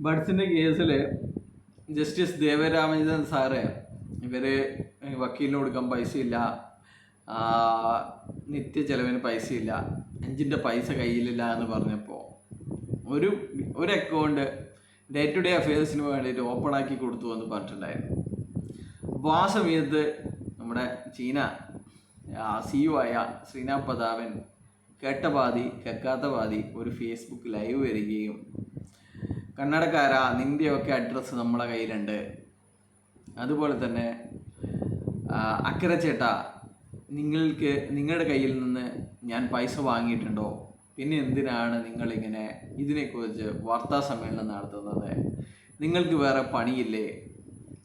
ബഡ്സിൻ്റെ കേസിൽ justice ദേവരാമചന്ദ്രൻ sir ഇവർ വക്കീലിന് കൊടുക്കാൻ പൈസയില്ല, നിത്യ ചെലവിന് പൈസയില്ല, 5ൻ്റെ പൈസ കയ്യിലില്ല എന്ന് പറഞ്ഞപ്പോൾ ഒരു അക്കൗണ്ട് ഡേ ടു ഡേ അഫെയർസിന് വേണ്ടിയിട്ട് ഓപ്പൺ ആക്കി കൊടുത്തു എന്ന് പറഞ്ഞിട്ടുണ്ടായിരുന്നു. അപ്പോൾ ആ സമയത്ത് നമ്മുടെ ചീന CEO ആയ ശ്രീനാഥ് പ്രതാപൻ കേട്ട പാതി കേൾക്കാത്ത പാതി ഒരു ഫേസ്ബുക്ക് ലൈവ് വരികയും കന്നഡക്കാരാ നിൻ്റെയൊക്കെ അഡ്രസ്സ് നമ്മളെ കയ്യിലുണ്ട്, അതുപോലെ തന്നെ അക്കരെ ചേട്ടാ നിങ്ങളുടെ കയ്യിൽ നിന്ന് ഞാൻ പൈസ വാങ്ങിയിട്ടുണ്ടോ, പിന്നെ എന്തിനാണ് നിങ്ങളിങ്ങനെ ഇതിനെക്കുറിച്ച് വാർത്താ സമ്മേളനം നടത്തുന്നത്, നിങ്ങൾക്ക് വേറെ പണിയില്ലേ,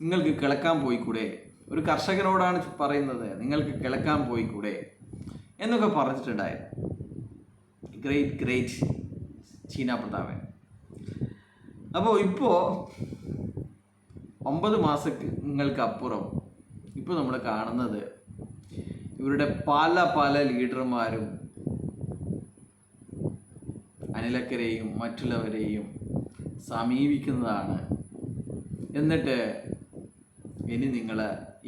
നിങ്ങൾക്ക് കിളക്കാൻ പോയിക്കൂടെ, ഒരു കർഷകനോടാണ് പറയുന്നത്, നിങ്ങൾക്ക് കിളക്കാൻ പോയിക്കൂടെ എന്നൊക്കെ പറഞ്ഞിട്ടുണ്ടായിരുന്നു. ഗ്രേറ്റ് ചീന പ്രതാപൻ. അപ്പോൾ ഇപ്പോൾ 9 മാസങ്ങൾക്കപ്പുറം ഇപ്പോൾ നമ്മൾ കാണുന്നത് ഇവരുടെ പല ലീഡർമാരും അനിലക്കരെയും മറ്റുള്ളവരെയും സമീപിക്കുന്നതാണ്. എന്നിട്ട് ഇനി നിങ്ങൾ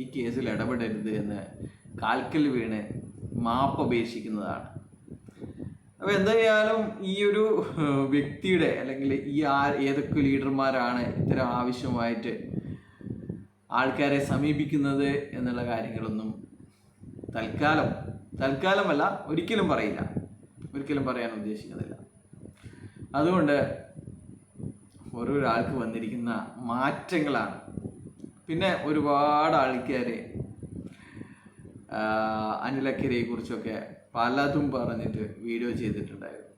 ഈ കേസിൽ ഇടപെടരുത് എന്ന് കാൽക്കൽ വീണ് മാപ്പപേക്ഷിക്കുന്നതാണ്. അപ്പോൾ എന്തായാലും ഈ ഒരു വ്യക്തിയുടെ അല്ലെങ്കിൽ ഏതൊക്കെ ലീഡർമാരാണ് ഇത്തരം ആവശ്യമായിട്ട് ആൾക്കാരെ സമീപിക്കുന്നത് എന്നുള്ള കാര്യങ്ങളൊന്നും തൽക്കാലമല്ല ഒരിക്കലും പറയാൻ ഉദ്ദേശിക്കുന്നില്ല. അതുകൊണ്ട് ഓരോരാൾക്ക് വന്നിരിക്കുന്ന മാറ്റങ്ങളാണ്. പിന്നെ ഒരുപാട് ആൾക്കാർ അനിലക്കരയെ കുറിച്ചൊക്കെ പലതും പറഞ്ഞിട്ട് വീഡിയോ ചെയ്തിട്ടുണ്ടായിരുന്നു.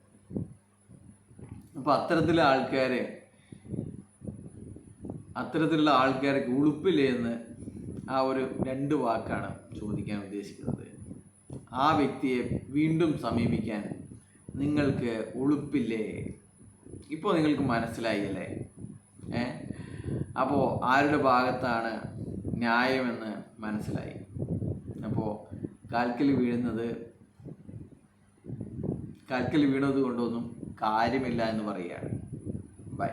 അപ്പോൾ അത്തരത്തിലുള്ള ആൾക്കാർക്ക് ഉളുപ്പില്ലേ എന്ന് ആ ഒരു 2 വാക്കാണ് ചോദിക്കാൻ ഉദ്ദേശിക്കുന്നത്. ആ വ്യക്തിയെ വീണ്ടും സമീപിക്കാൻ നിങ്ങൾക്ക് ഉളുപ്പില്ലേ? ഇപ്പോൾ നിങ്ങൾക്ക് മനസ്സിലായി അല്ലേ? അപ്പോൾ ആരുടെ ഭാഗത്താണ് ന്യായമെന്ന് മനസ്സിലായി. അപ്പോൾ കാൽക്കൽ വീണത് കൊണ്ടൊന്നും കാര്യമില്ല എന്ന് പറയുകയാണ്. ബൈ.